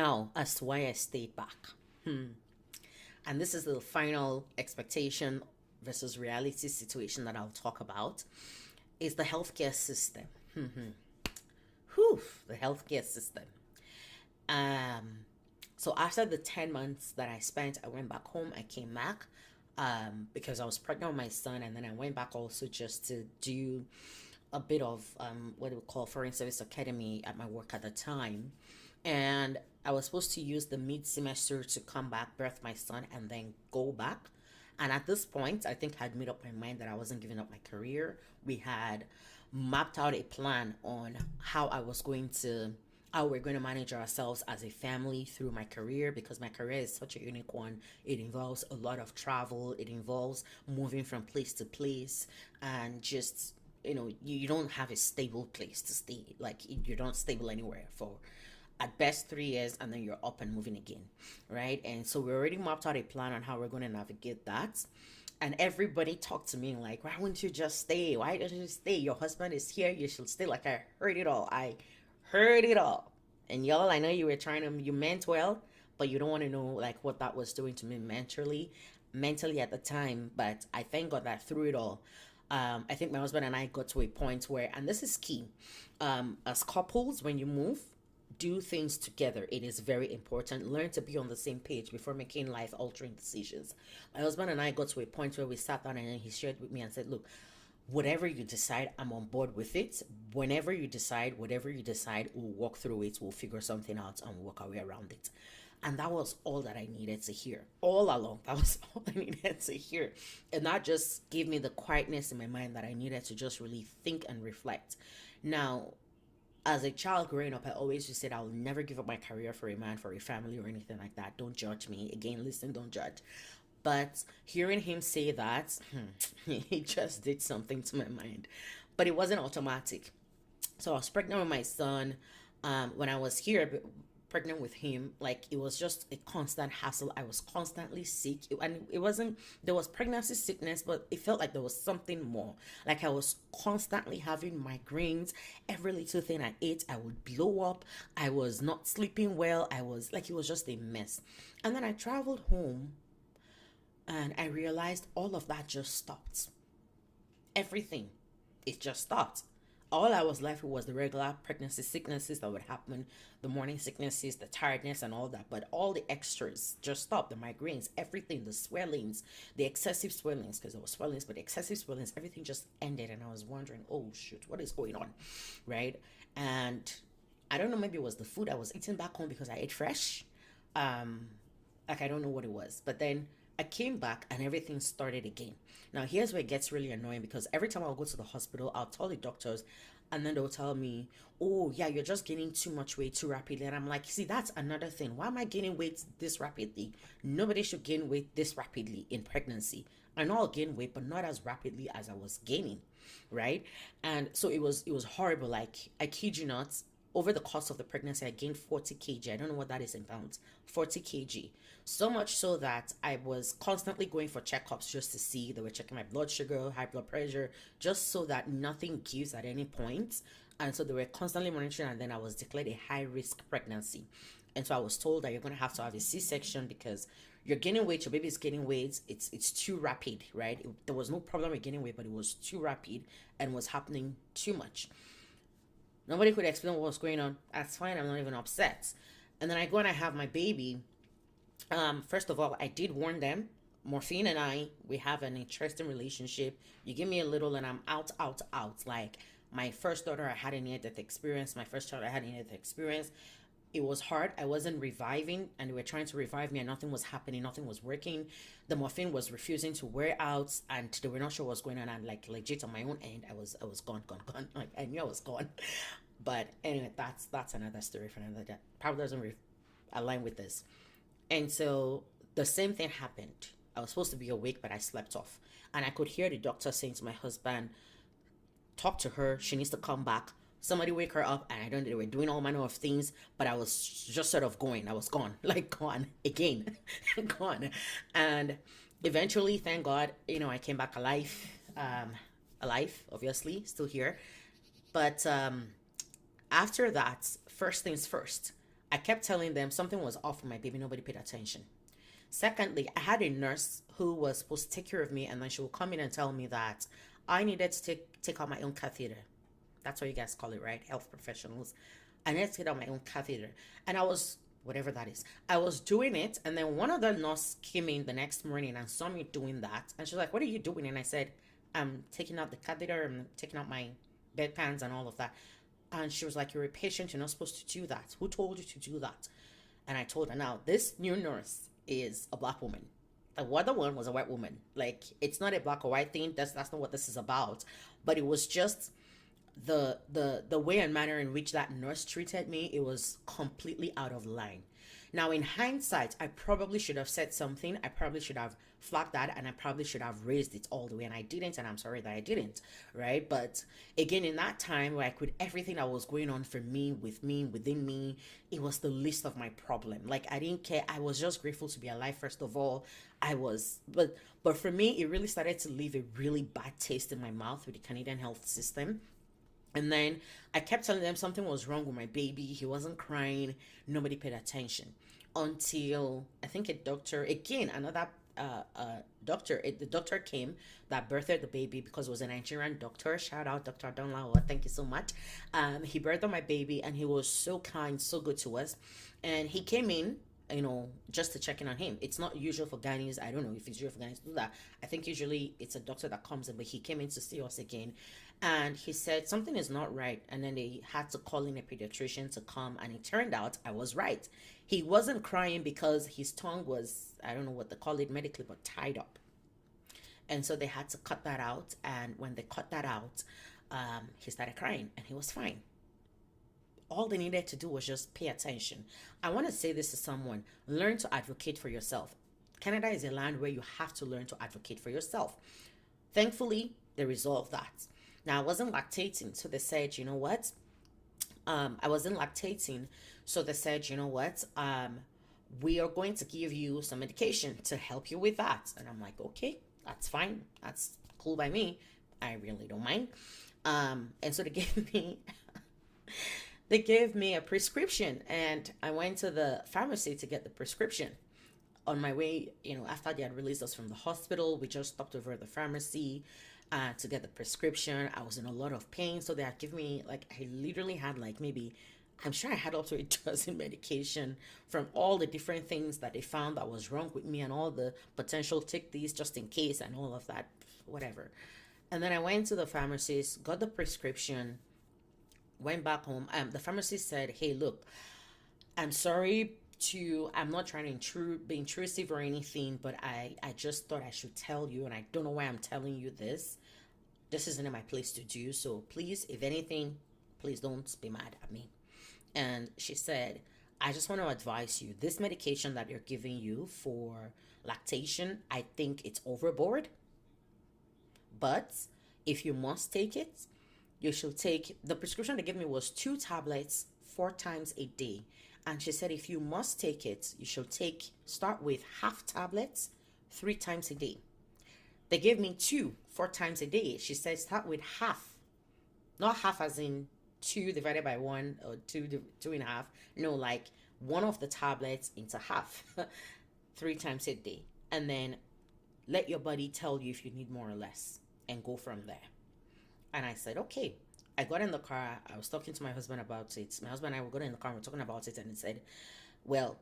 Now, as to why I stayed back. And this is the final expectation versus reality situation that I'll talk about is the healthcare system. Whew, the healthcare system. Um, so after the 10 months that I spent, I went back home. I came back because I was pregnant with my son, and then I went back also just to do a bit of what we call Foreign Service Academy at my work at the time. And I was supposed to use the mid semester to come back, birth my son, and then go back. And at this point, I think I'd made up my mind that I wasn't giving up my career. We had mapped out a plan on how we're going to manage ourselves as a family through my career, because my career is such a unique one. It involves a lot of travel, it involves moving from place to place, and just you don't have a stable place to stay. Like, you're not stable anywhere for at best 3 years, and then you're up and moving again, right? And so we already mapped out a plan on how we're going to navigate that. And everybody talked to me like, why wouldn't you just stay? Why don't you stay? Your husband is here, you should stay. Like, I heard it all. I heard it all. And y'all, I know you meant well, but you don't want to know like what that was doing to me mentally at the time. But I thank God that through it all, I think my husband and I got to a point where, and this is key, as couples, when you move, do things together. It is very important. Learn to be on the same page before making life altering decisions. My husband and I got to a point where we sat down and he shared with me and said, look, whatever you decide, I'm on board with it. Whatever you decide, we'll walk through it, we'll figure something out and work our way around it. And that was all that I needed to hear all along. That was all I needed to hear. And that just gave me the quietness in my mind that I needed to just really think and reflect. Now, as a child growing up, I always just said I'll never give up my career for a man, for a family, or anything like that. Don't judge me. Again, listen, don't judge. But hearing him say that, he just did something to my mind. But it wasn't automatic. So I was pregnant with my son. When I was here, pregnant with him, like, it was just a constant hassle. I was constantly sick, and it wasn't, there was pregnancy sickness, but it felt like there was something more. Like, I was constantly having migraines. Every little thing I ate, I would blow up. I was not sleeping well. I was like, it was just a mess. And then I traveled home, and I realized all of that just stopped. Everything, it just stopped. All I was left with was the regular pregnancy sicknesses that would happen, the morning sicknesses, the tiredness, and all that. But all the extras just stopped. The migraines, everything, the swellings, the excessive swellings, because there was swellings, but the excessive swellings, everything just ended. And I was wondering, oh shoot, what is going on? Right? And I don't know, maybe it was the food I was eating back home because I ate fresh. Um, like, I don't know what it was. But then I came back and everything started again. Now, here's where it gets really annoying, because every time I'll go to the hospital, I'll tell the doctors, and then they'll tell me, oh, yeah, you're just gaining too much weight too rapidly. And I'm like, see, that's another thing. Why am I gaining weight this rapidly? Nobody should gain weight this rapidly in pregnancy. I know I'll gain weight, but not as rapidly as I was gaining, right? And so it was horrible. Like, I kid you not, over the course of the pregnancy, I gained 40 kg. I don't know what that is in pounds. 40 kg. So much so that I was constantly going for checkups just to see. They were checking my blood sugar, high blood pressure, just so that nothing gives at any point. And so they were constantly monitoring, and then I was declared a high risk pregnancy. And so I was told that you're going to have a C-section because you're gaining weight, your baby is gaining weight. It's too rapid, right? There was no problem with gaining weight, but it was too rapid and was happening too much. Nobody could explain what was going on. That's fine. I'm not even upset. And then I go and I have my baby. First of all, I did warn them. Morphine and I, we have an interesting relationship. You give me a little and I'm out, out, out. Like, my first daughter, I had a near death experience. My first child, I had a near death experience. It was hard. I wasn't reviving, and they were trying to revive me, and nothing was happening. Nothing was working. The morphine was refusing to wear out, and they were not sure what was going on. And like, legit, on my own end, I was gone, gone, gone. Like, I knew I was gone. But anyway, that's another story for another day. Probably doesn't align with this. And so the same thing happened. I was supposed to be awake, but I slept off. And I could hear the doctor saying to my husband, talk to her. She needs to come back. Somebody wake her up. And I don't know, they were doing all manner of things, but I was just sort of going. I was gone, like, gone again, gone. And eventually, thank God, I came back alive. Alive, obviously, still here. But after that, first things first, I kept telling them something was off with my baby. Nobody paid attention. Secondly, I had a nurse who was supposed to take care of me, and then she would come in and tell me that I needed to take out my own catheter. That's what you guys call it, right? Health professionals. I needed to get out my own catheter. And I was, whatever that is, I was doing it. And then one of the nurse came in the next morning and saw me doing that. And she was like, "What are you doing?" And I said, "I'm taking out the catheter, I'm taking out my bedpans and all of that." And she was like, "You're a patient, you're not supposed to do that. Who told you to do that?" And I told her, now, this new nurse is a black woman. The other one was a white woman. Like, it's not a black or white thing. That's not what this is about. But it was just the way and manner in which that nurse treated me. It was completely out of line. Now, in hindsight, I probably should have said something. I probably should have flagged that, and I probably should have raised it all the way, and I didn't, and I'm sorry that I didn't, right? But again, in that time, like with everything that was going on for me, with me, within me, it was the least of my problem. Like, I didn't care. I was just grateful to be alive, first of all. But for me, it really started to leave a really bad taste in my mouth with the Canadian health system. And then I kept telling them something was wrong with my baby. He wasn't crying. Nobody paid attention until I think a doctor, again, another doctor, the doctor came that birthed the baby, because it was a Nigerian doctor. Shout out Dr. Donlawa. Thank you so much. He birthed my baby, and he was so kind, so good to us. And he came in, just to check in on him. It's not usual for Ghanaians. I don't know if it's usual for Ghanaians to do that. I think usually it's a doctor that comes in, but he came in to see us again. And he said something is not right. And then they had to call in a pediatrician to come. And it turned out I was right. He wasn't crying because his tongue was, I don't know what they call it medically, but tied up. And so they had to cut that out. And when they cut that out, he started crying and he was fine. All they needed to do was just pay attention. I want to say this to someone: learn to advocate for yourself. Canada is a land where you have to learn to advocate for yourself. Thankfully, they resolved that. Now, I wasn't lactating, so they said, you know what? I wasn't lactating, so they said, you know what? We are going to give you some medication to help you with that. And I'm like, okay, that's fine. That's cool by me. I really don't mind. And so they gave me they gave me a prescription, and I went to the pharmacy to get the prescription. On my way, after they had released us from the hospital, we just stopped over at the pharmacy to get the prescription. I was in a lot of pain, so they had given me, like, I literally had like maybe, I'm sure I had up to a dozen medication from all the different things that they found that was wrong with me, and all the potential take these just in case and all of that, whatever. And then I went to the pharmacist, got the prescription, went back home. The pharmacist said, "Hey, look, I'm not trying to be intrusive or anything, but I just thought I should tell you, and I don't know why I'm telling you this. This isn't my place to do, so please, if anything, please don't be mad at me." And she said, "I just want to advise you, this medication that they're giving you for lactation, I think it's overboard. But if you must take it, you should take," the prescription they gave me was 2 tablets 4 times a day. And she said, if you must take it, you should start with half tablets 3 times a day. They gave me 4 times a day. She said, start with half, not half as in 2 divided by 1 or 2.5. No, like one of the tablets into half 3 times a day. And then let your body tell you if you need more or less, and go from there. And I said, okay. I got in the car. I was talking to my husband about it. My husband and I were going in the car. We were talking about it. And he said, well,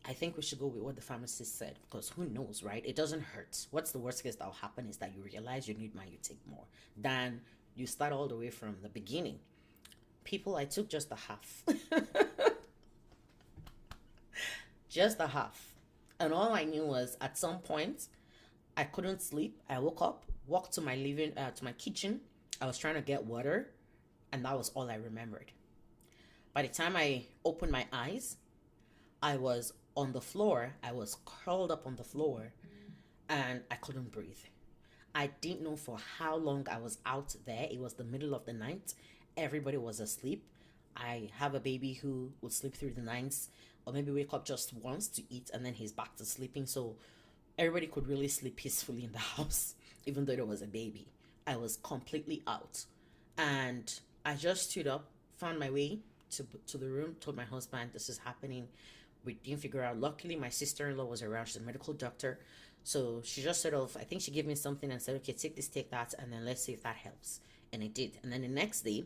I think we should go with what the pharmacist said, because who knows, right? It doesn't hurt. What's the worst case that will happen is that you realize you need more, you take more. Then you start all the way from the beginning. People, I took just a half. Just a half. And all I knew was at some point, I couldn't sleep. I woke up, walked to my to my kitchen. I was trying to get water, and that was all I remembered. By the time I opened my eyes, I was on the floor. I was curled up on the floor, and I couldn't breathe. I didn't know for how long I was out there. It was the middle of the night. Everybody was asleep. I have a baby who would sleep through the nights, or maybe wake up just once to eat, and then he's back to sleeping. So everybody could really sleep peacefully in the house, even though there was a baby. I was completely out. And I just stood up, found my way to the room, told my husband this is happening. We didn't figure out. Luckily, my sister-in-law was around. She's a medical doctor, so she just sort of, I think she gave me something and said, okay, take this, take that, and then let's see if that helps. And it did. And then the next day,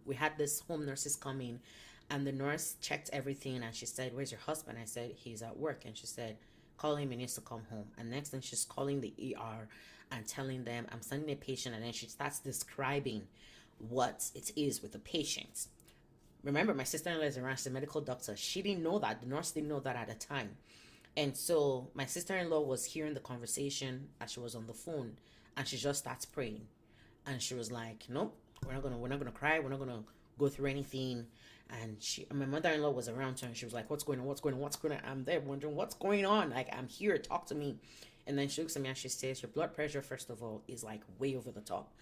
we had this home nurses come in, and the nurse checked everything, and she said, where's your husband? I said, he's at work. And she said, call him, he needs to come home. And next thing, she's calling the ER and telling them I'm sending a patient, and then she starts describing what it is with the patient. Remember, my sister-in-law is around, she's a medical doctor. She didn't know that, the nurse didn't know that at the time. And so my sister-in-law was hearing the conversation as she was on the phone, and she just starts praying. And she was like, nope, we're not gonna cry, we're not gonna go through anything. And my mother-in-law was around her, and she was like, what's going on, what's going on, what's going on? I'm there wondering what's going on, like, I'm here, talk to me. And then she looks at me and she says, your blood pressure, first of all, is like way over the top.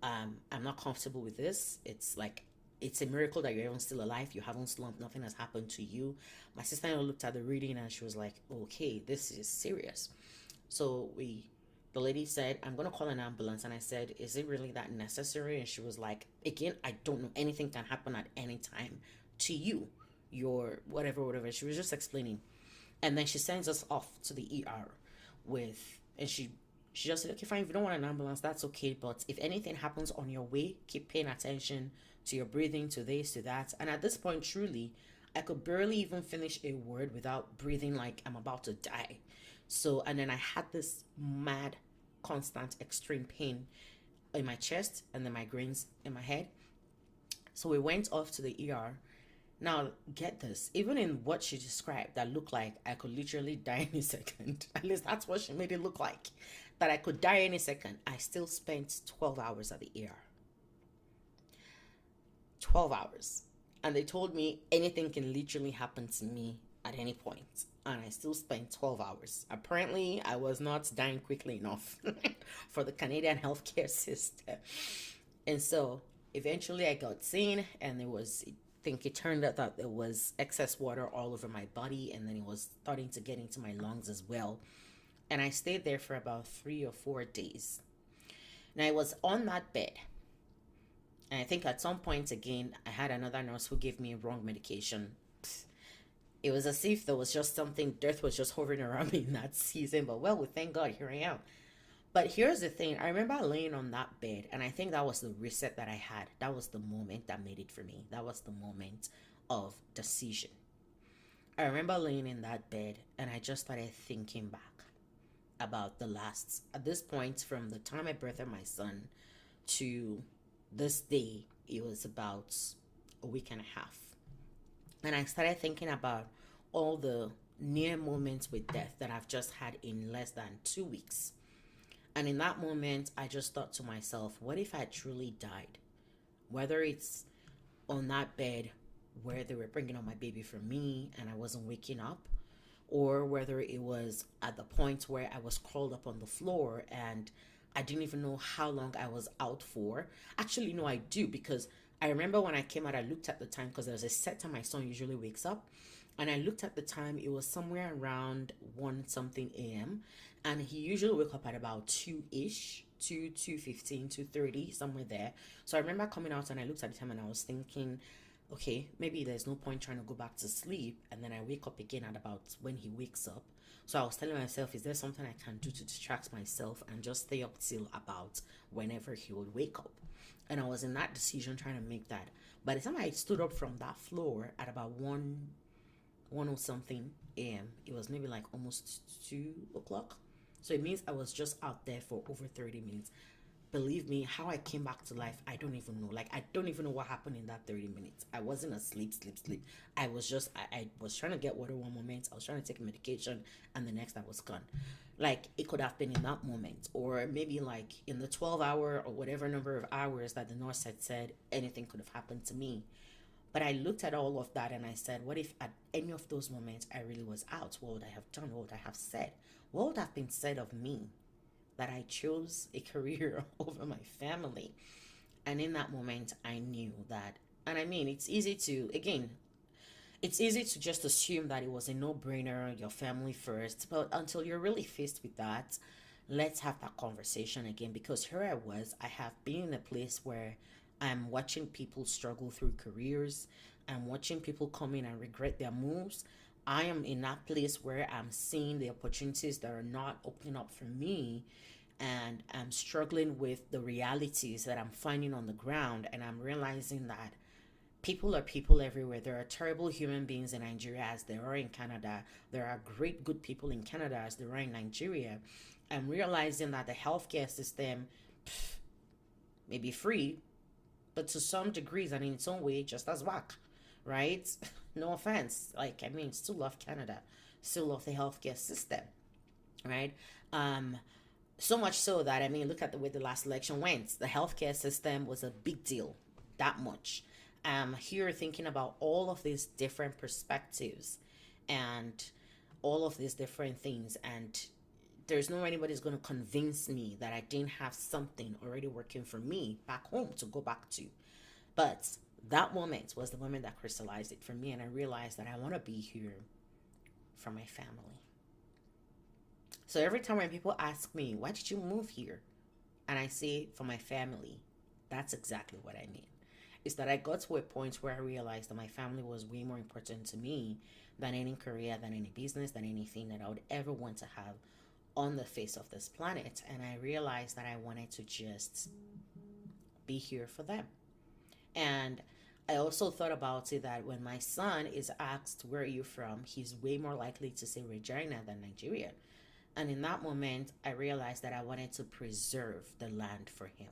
I'm not comfortable with this. It's like, it's a miracle that you're even still alive. You haven't slumped. Nothing has happened to you. My sister-in-law looked at the reading and she was like, okay, this is serious. So the lady said, I'm going to call an ambulance. And I said, is it really that necessary? And she was like, again, I don't know. Anything can happen at any time to you. Your whatever. She was just explaining. And then she sends us off to the ER and she just said, okay, fine, if you don't want an ambulance, that's okay. But if anything happens on your way, keep paying attention to your breathing, to this, to that. And at this point, truly, I could barely even finish a word without breathing like I'm about to die. So, and then I had this mad, constant, extreme pain in my chest and the migraines in my head. So we went off to the ER. Now, get this, even in what she described, that looked like I could literally die in a second. At least that's what she made it look like, that I could die any second. I still spent 12 hours at the ER. 12 hours. And they told me anything can literally happen to me at any point. And I still spent 12 hours. Apparently, I was not dying quickly enough for the Canadian healthcare system. And so eventually I got seen, and I think it turned out that there was excess water all over my body, and then it was starting to get into my lungs as well. And I stayed there for about 3 or 4 days. Now I was on that bed. And I think at some point again, I had another nurse who gave me wrong medication. It was as if there was just something, death was just hovering around me in that season. But well, we thank God, here I am. But here's the thing. I remember laying on that bed, and I think that was the reset that I had. That was the moment that made it for me. That was the moment of decision. I remember laying in that bed, and I just started thinking back about at this point, from the time I birthed my son to this day, it was about a week and a half. And I started thinking about all the near moments with death that I've just had in less than 2 weeks. And in that moment, I just thought to myself, what if I truly died? Whether it's on that bed where they were bringing out my baby for me and I wasn't waking up, or whether it was at the point where I was crawled up on the floor and I didn't even know how long I was out for. Actually, no, I do, because I remember when I came out, I looked at the time, because there's a set time my son usually wakes up. And I looked at the time, it was somewhere around 1 something a.m. And he usually wake up at about 2-ish, 2:15, 2:30, somewhere there. So I remember coming out and I looked at the time and I was thinking, okay, maybe there's no point trying to go back to sleep. And then I wake up again at about when he wakes up. So I was telling myself, is there something I can do to distract myself and just stay up till about whenever he would wake up? And I was in that decision trying to make that. By the time I stood up from that floor at about 1 or something a.m., it was maybe like almost 2 o'clock. So it means I was just out there for over 30 minutes. Believe me, how I came back to life, I don't even know. Like, I don't even know what happened in that 30 minutes. I wasn't asleep. I was just, I was trying to get water one moment. I was trying to take medication, and the next I was gone. Like, it could have been in that moment, or maybe like in the 12-hour or whatever number of hours that the nurse had said anything could have happened to me. But I looked at all of that and I said, what if at any of those moments I really was out? What would I have done? What would I have said? What would have been said of me? That I chose a career over my family. And in that moment, I knew that. And I mean, it's easy to just assume that it was a no-brainer, your family first. But until you're really faced with that, let's have that conversation again. Because here I was, I have been in a place where I'm watching people struggle through careers. I'm watching people come in and regret their moves. I am in that place where I'm seeing the opportunities that are not opening up for me, and I'm struggling with the realities that I'm finding on the ground, and I'm realizing that people are people everywhere. There are terrible human beings in Nigeria as there are in Canada. There are great, good people in Canada as there are in Nigeria. I'm realizing that the healthcare system may be free, but to some degrees and in its own way, just as whack, right? No offense. Like, I mean, still love Canada, still love the healthcare system, right? Um, so much so that, I mean, look at the way the last election went. The healthcare system was a big deal, that much. Here thinking about all of these different perspectives and all of these different things, and there's no anybody's going to convince me that I didn't have something already working for me back home to go back to. But that moment was the moment that crystallized it for me, and I realized that I want to be here for my family. So every time when people ask me, why did you move here? And I say, for my family, that's exactly what I mean. Is that I got to a point where I realized that my family was way more important to me than any career, than any business, than anything that I would ever want to have on the face of this planet. And I realized that I wanted to just be here for them. And I also thought about it that when my son is asked, where are you from? He's way more likely to say Regina than Nigeria. And in that moment, I realized that I wanted to preserve the land for him,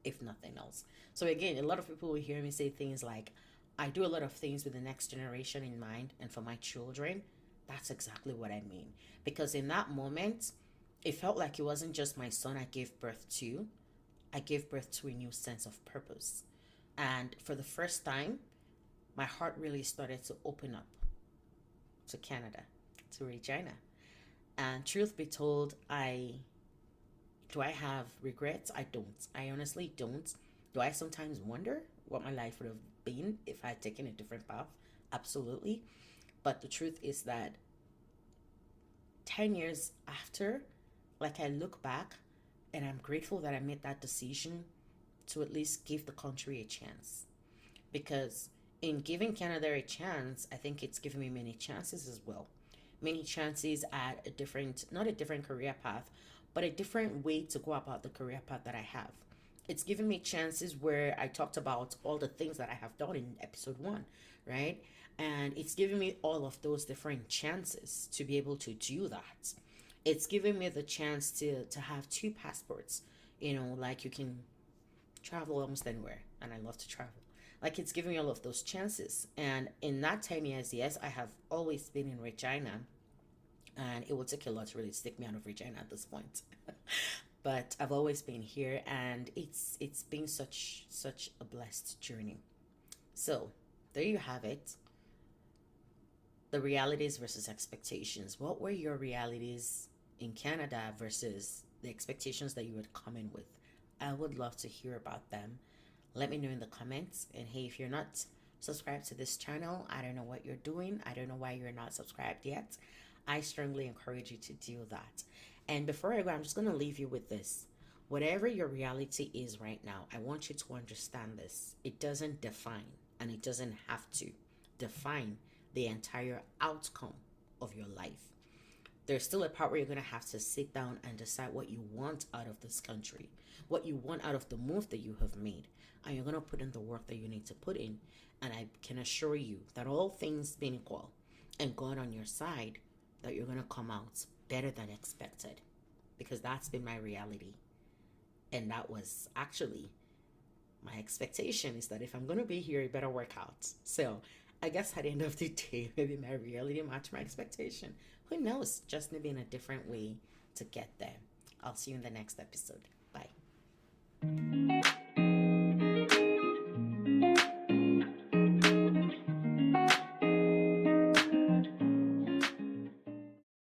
if nothing else. So again, a lot of people will hear me say things like, I do a lot of things with the next generation in mind and for my children. That's exactly what I mean. Because in that moment, it felt like it wasn't just my son I gave birth to, I gave birth to a new sense of purpose. And for the first time, my heart really started to open up to Canada, to Regina. And truth be told, I have regrets? I don't. I honestly don't. Do I sometimes wonder what my life would have been if I had taken a different path? Absolutely. But the truth is that 10 years after, like, I look back and I'm grateful that I made that decision to at least give the country a chance. Because in giving Canada a chance, I think it's given me many chances as well. Many chances at a different, not a different career path, but a different way to go about the career path that I have. It's given me chances where I talked about all the things that I have done in episode one, right? And it's given me all of those different chances to be able to do that. It's given me the chance to have two passports. Like, you can travel almost anywhere, and I love to travel. Like, it's giving me all of those chances. And in that 10 years, yes, I have always been in Regina, and it will take a lot to really stick me out of Regina at this point. But I've always been here, and it's been such a blessed journey. So there you have it. The realities versus expectations. What were your realities in Canada versus the expectations that you would come in with? I would love to hear about them. Let me know in the comments. And hey, if you're not subscribed to this channel, I don't know what you're doing. I don't know why you're not subscribed yet. I strongly encourage you to do that. And before I go, I'm just going to leave you with this. Whatever your reality is right now, I want you to understand this. It doesn't define, and it doesn't have to define the entire outcome of your life. There's still a part where you're going to have to sit down and decide what you want out of this country, what you want out of the move that you have made, and you're going to put in the work that you need to put in. And I can assure you that all things being equal and God on your side, that you're going to come out better than expected, because that's been my reality. And that was actually my expectation, is that if I'm going to be here, it better work out. So I guess at the end of the day, maybe my reality matched my expectation. Who knows? Just maybe in a different way to get there. I'll see you in the next episode. Bye.